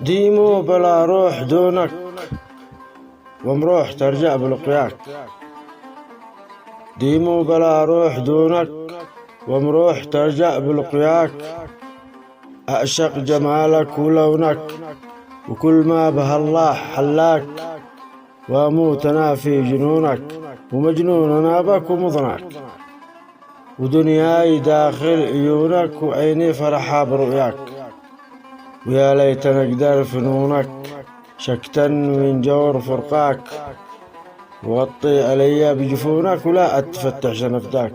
ديمو بلا روح دونك، ومروح ترجع بلقياك. ديمو بلا روح دونك، ومروح ترجع بلقياك. أعشق جمالك ولونك، وكل ما به الله حلاك. وأموت أنا في جنونك، ومجنون أنا بك ومضناك. ودنياي داخل عيونك، وعيني فرحة برؤياك. ويا ليت نقدر فنونك، شكتا من جور فرقاك. وغطي علي بجفونك، ولا أتفتح شنفداك.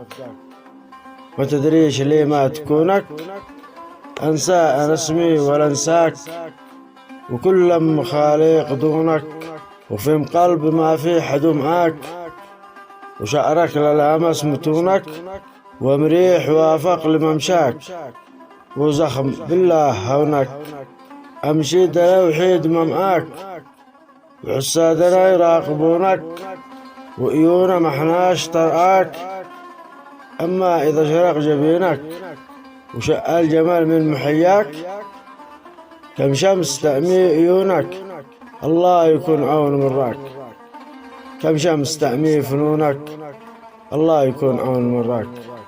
ما تدريش ليه ما تكونك، أنسى أنا اسمي ولا أنساك. وكل لما خالق دونك، وفي قلب ما في حد معاك. وشعرك للأمس متونك، ومريح وافق لممشاك. وزخم بالله هونك، أمشي دلا وحيد ما معاك. وحسادنا يراقبونك، وعيونا محناش ترآك. أما إذا شرق جبينك، وشق الجمال من محياك. كم شمس تأمي عيونك، الله يكون عون من راك. كم شمس تأمي فنونك، الله يكون عون من راك.